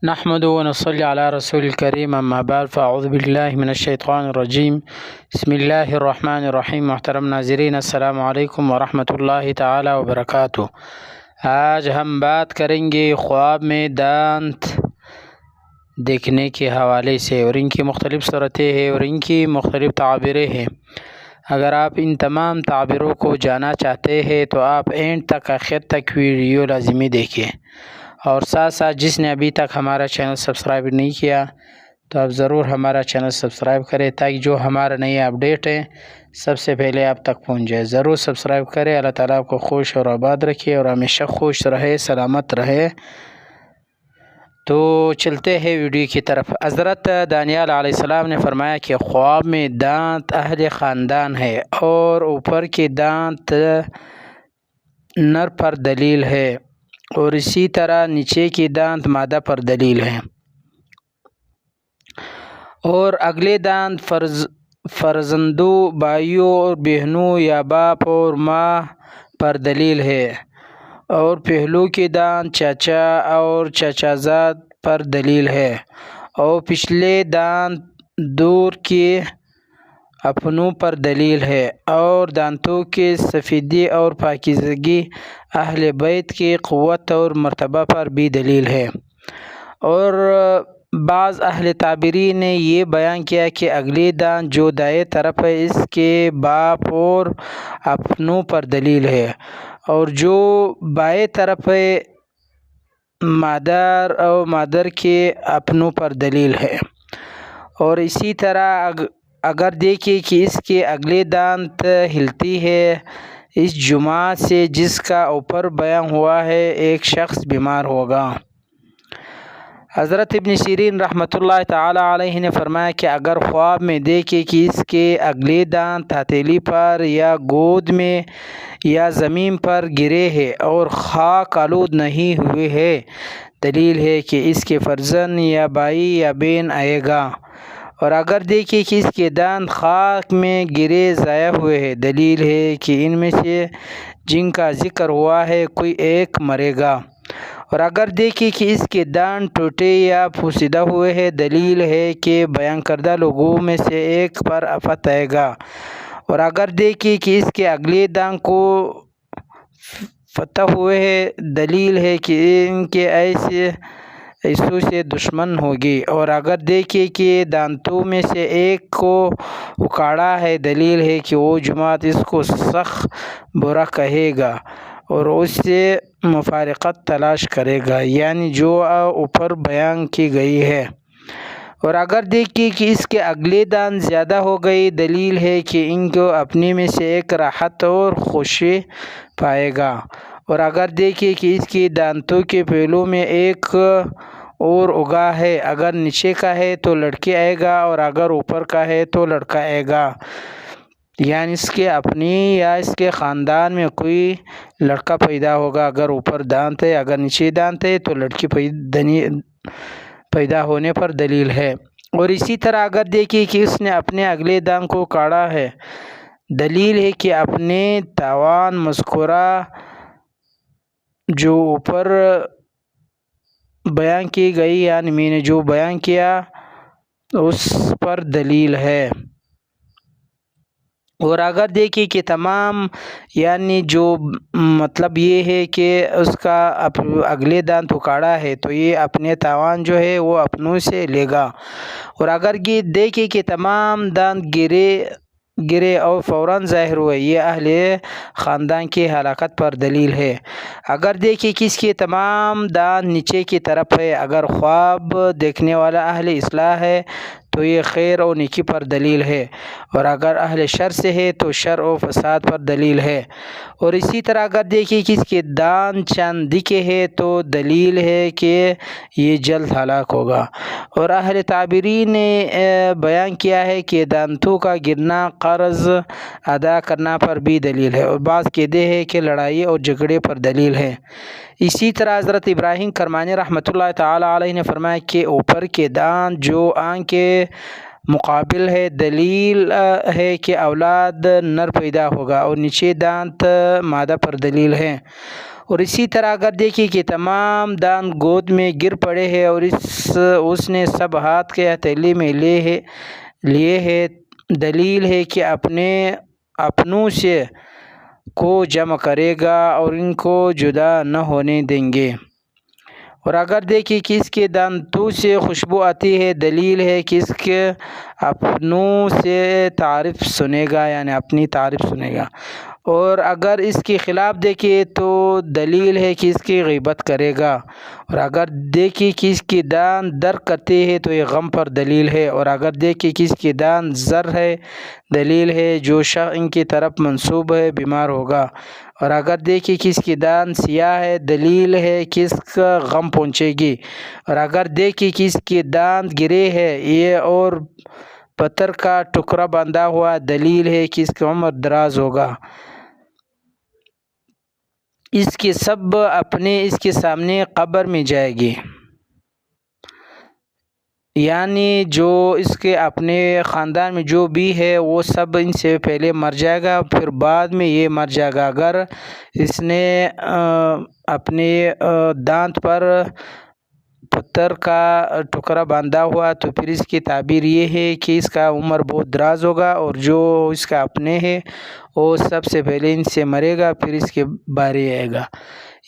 نحمد و نصلی علی رسول الکریم اما بعد فاعوذ باللہ من الشیطان الرجیم بسم اللہ الرحمن الرحیم۔ محترم ناظرین، السلام علیکم ورحمۃ اللہ تعالی وبرکاتہ۔ آج ہم بات کریں گے خواب میں دانت دیکھنے کے حوالے سے، اور ان کی مختلف صورتیں ہیں اور ان کی مختلف تعبیریں ہیں۔ اگر آپ ان تمام تعبیروں کو جانا چاہتے ہیں تو آپ اینڈ تک، آخر تک ویڈیو لازمی دیکھیں، اور ساتھ ساتھ جس نے ابھی تک ہمارا چینل سبسکرائب نہیں کیا تو آپ ضرور ہمارا چینل سبسکرائب کریں، تاکہ جو ہمارا نئے اپڈیٹ ہیں سب سے پہلے آپ تک پہنچ جائے۔ ضرور سبسکرائب کریں۔ اللہ تعالیٰ آپ کو خوش اور آباد رکھے اور ہمیشہ خوش رہے، سلامت رہے۔ تو چلتے ہیں ویڈیو کی طرف۔ حضرت دانیال علیہ السلام نے فرمایا کہ خواب میں دانت اہل خاندان ہے، اور اوپر کے دانت نر پر دلیل ہے، اور اسی طرح نیچے کی دانت مادہ پر دلیل ہے، اور اگلے دانت فرزندوں، بھائیوں اور بہنوں یا باپ اور ماں پر دلیل ہے، اور پہلو کے دانت چاچا اور چچا زاد پر دلیل ہے، اور پچھلے دانت دور کے اپنوں پر دلیل ہے، اور دانتوں کے سفیدی اور پاکیزگی اہل بیت کی قوت اور مرتبہ پر بھی دلیل ہے۔ اور بعض اہل تعبیرین نے یہ بیان کیا کہ اگلی دانت جو دائیں طرف ہے اس کے باپ اور اپنوں پر دلیل ہے، اور جو بائیں طرف ہے مادر کے اپنوں پر دلیل ہے۔ اور اسی طرح اگر دیکھیں کہ اس کے اگلے دانت ہلتی ہے اس جماعت سے جس کا اوپر بیان ہوا ہے، ایک شخص بیمار ہوگا۔ حضرت ابن سیرین رحمۃ اللہ تعالی علیہ نے فرمایا کہ اگر خواب میں دیکھے کہ اس کے اگلے دانت ہتھیلی پر یا گود میں یا زمین پر گرے ہیں اور خاک آلود نہیں ہوئے ہیں، دلیل ہے کہ اس کے فرزند یا بھائی یا بہن آئے گا۔ اور اگر دیکھیں کہ اس کے دانت خاک میں گرے ضائع ہوئے ہیں، دلیل ہے کہ ان میں سے جن کا ذکر ہوا ہے کوئی ایک مرے گا۔ اور اگر دیکھیں کہ اس کے دانت ٹوٹے یا پوسیدہ ہوئے ہیں، دلیل ہے کہ بیان کردہ لوگوں میں سے ایک پر آفت آئے گا۔ اور اگر دیکھیں کہ اس کے اگلے دانت کو فتح ہوئے ہیں، دلیل ہے کہ ان کے ایسوں سے دشمن ہوگی۔ اور اگر دیکھیں کہ دانتوں میں سے ایک کو اکھاڑا ہے، دلیل ہے کہ وہ جماعت اس کو سخت برا کہے گا اور اس سے مفارقت تلاش کرے گا، یعنی جو اوپر بیان کی گئی ہے۔ اور اگر دیکھیں کہ اس کے اگلے دانت زیادہ ہو گئی، دلیل ہے کہ ان کو اپنے میں سے ایک راحت اور خوشی پائے گا۔ اور اگر دیکھیں کہ اس کے دانتوں کے پہلو میں ایک اور اگا ہے، اگر نیچے کا ہے تو لڑکی آئے گا، اور اگر اوپر کا ہے تو لڑکا آئے گا، یعنی اس کے اپنی یا اس کے خاندان میں کوئی لڑکا پیدا ہوگا۔ اگر اوپر دانت ہے، اگر نیچے دانت ہے تو لڑکی پیدا ہونے پر دلیل ہے۔ اور اسی طرح اگر دیکھیں کہ اس نے اپنے اگلے دانت کو کاٹا ہے، دلیل ہے کہ اپنے تاوان مذکورہ جو اوپر بیان کی گئی، یعنی میں نے جو بیان کیا اس پر دلیل ہے۔ اور اگر دیکھیں کہ تمام، یعنی جو مطلب یہ ہے کہ اس کا اگلے دانت اکھاڑا ہے تو یہ اپنے تاوان جو ہے وہ اپنوں سے لے گا۔ اور اگر دیکھیں کہ تمام دانت گرے اور فوراً ظاہر ہوئے، یہ اہل خاندان کی ہلاکت پر دلیل ہے۔ اگر دیکھیں کہ اس کے تمام دانت نیچے کی طرف ہے، اگر خواب دیکھنے والا اہل اصلاح ہے تو یہ خیر و نیکی پر دلیل ہے، اور اگر اہل شر سے ہے تو شر و فساد پر دلیل ہے۔ اور اسی طرح اگر دیکھیں کہ اس کے دانت چند دکھے ہیں تو دلیل ہے کہ یہ جلد ہلاک ہوگا۔ اور اہل تعبیرین نے بیان کیا ہے کہ دانتوں کا گرنا قرض ادا کرنا پر بھی دلیل ہے، اور بعض کہتے ہیں کہ لڑائی اور جھگڑے پر دلیل ہے۔ اسی طرح حضرت ابراہیم کرمانی رحمۃ اللہ تعالی علیہ نے فرمایا کہ اوپر کے دانت جو آنکھ کے مقابل ہے، دلیل ہے کہ اولاد نر پیدا ہوگا، اور نیچے دانت مادہ پر دلیل ہے۔ اور اسی طرح اگر دیکھیں کہ تمام دانت گود میں گر پڑے ہیں اور اس نے سب ہاتھ کے ہتھیلی میں لیے ہے، دلیل ہے کہ اپنوں سے کو جمع کرے گا اور ان کو جدا نہ ہونے دیں گے۔ اور اگر دیکھیں کہ اس کے دانتوں سے خوشبو آتی ہے، دلیل ہے کہ اس کے اپنوں سے تعریف سنے گا، یعنی اپنی تعریف سنے گا۔ اور اگر اس کے خلاف دیکھیں تو دلیل ہے کہ اس کی غیبت کرے گا۔ اور اگر دیکھیں کہ اس کے دانت درد کرتے ہیں تو یہ غم پر دلیل ہے۔ اور اگر دیکھیں کہ اس کے دانت زر ہے، دلیل ہے جو شخص ان کی طرف منسوب ہے بیمار ہوگا۔ اور اگر دیکھیں کہ اس کی دانت سیاہ ہے، دلیل ہے کہ اس کا غم پہنچے گی۔ اور اگر دیکھیں کہ اس کے دانت گرے ہے یہ اور پتھر کا ٹکڑا باندھا ہوا، دلیل ہے کہ اس کی عمر دراز ہوگا۔ اس کے سب اپنے اس کے سامنے قبر میں جائے گی، یعنی جو اس کے اپنے خاندان میں جو بھی ہے وہ سب ان سے پہلے مر جائے گا، پھر بعد میں یہ مر جائے گا۔ اگر اس نے اپنے دانت پر پتھر کا ٹکڑا باندھا ہوا تو پھر اس کی تعبیر یہ ہے کہ اس کا عمر بہت دراز ہوگا، اور جو اس کا اپنے ہے وہ سب سے پہلے ان سے مرے گا، پھر اس کے باری آئے گا۔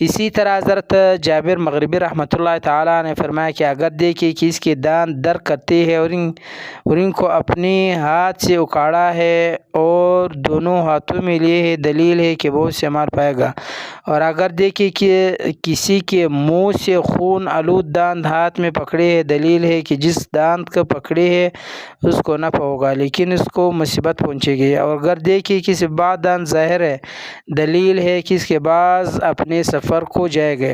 اسی طرح حضرت جابر مغربی رحمۃ اللہ تعالیٰ نے فرمایا کہ اگر دیکھیں کہ اس کے دانت درد کرتے ہیں اور ان کو اپنے ہاتھ سے اکھاڑا ہے اور دونوں ہاتھوں میں لیے ہے، دلیل ہے کہ بہت سے مار پائے گا۔ اور اگر دیکھیں کہ کسی کے منہ سے خون آلود دانت ہاتھ میں پکڑے ہے، دلیل ہے کہ جس دانت کو پکڑے ہے اس کو نفع ہوگا لیکن اس کو مصیبت پہنچے گی۔ اور اگر دیکھیں کہ سے بعد دانت ظاہر ہے، دلیل ہے کہ اس کے بعد اپنے سفر کو جائے گا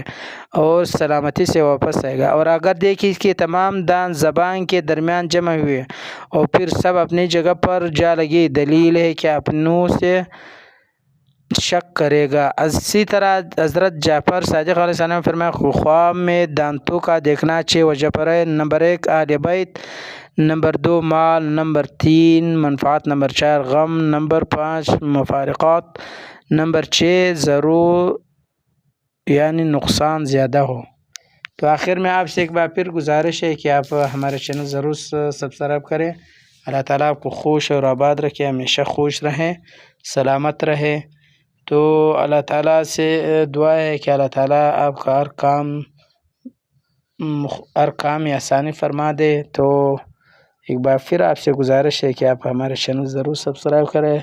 اور سلامتی سے واپس آئے گا۔ اور اگر دیکھیں اس کے تمام دانت زبان کے درمیان جمع ہوئے اور پھر سب اپنی جگہ پر جا لگے، دلیل ہے کہ اپنوں سے شک کرے گا۔ اسی طرح حضرت جعفر صادق علیہ السلام نے فرمایا خواب میں دانتوں کا دیکھنا 6 وجہ پر ہے: نمبر 1 اہل بیت، نمبر 2 مال، نمبر 3 منفعت، نمبر 4 غم، نمبر 5 مفارقات، نمبر 6 ضرور یعنی نقصان زیادہ ہو۔ تو آخر میں آپ سے ایک بار پھر گزارش ہے کہ آپ ہمارے چینل ضرور سبسکرائب کریں۔ اللہ تعالیٰ آپ کو خوش اور آباد رکھے، ہمیشہ خوش رہیں، سلامت رہے۔ تو اللہ تعالیٰ سے دعا ہے کہ اللہ تعالیٰ آپ کا ہر کام میں آسانی فرما دے۔ تو ایک بار پھر آپ سے گزارش ہے کہ آپ ہمارے چینل ضرور سبسکرائب کریں۔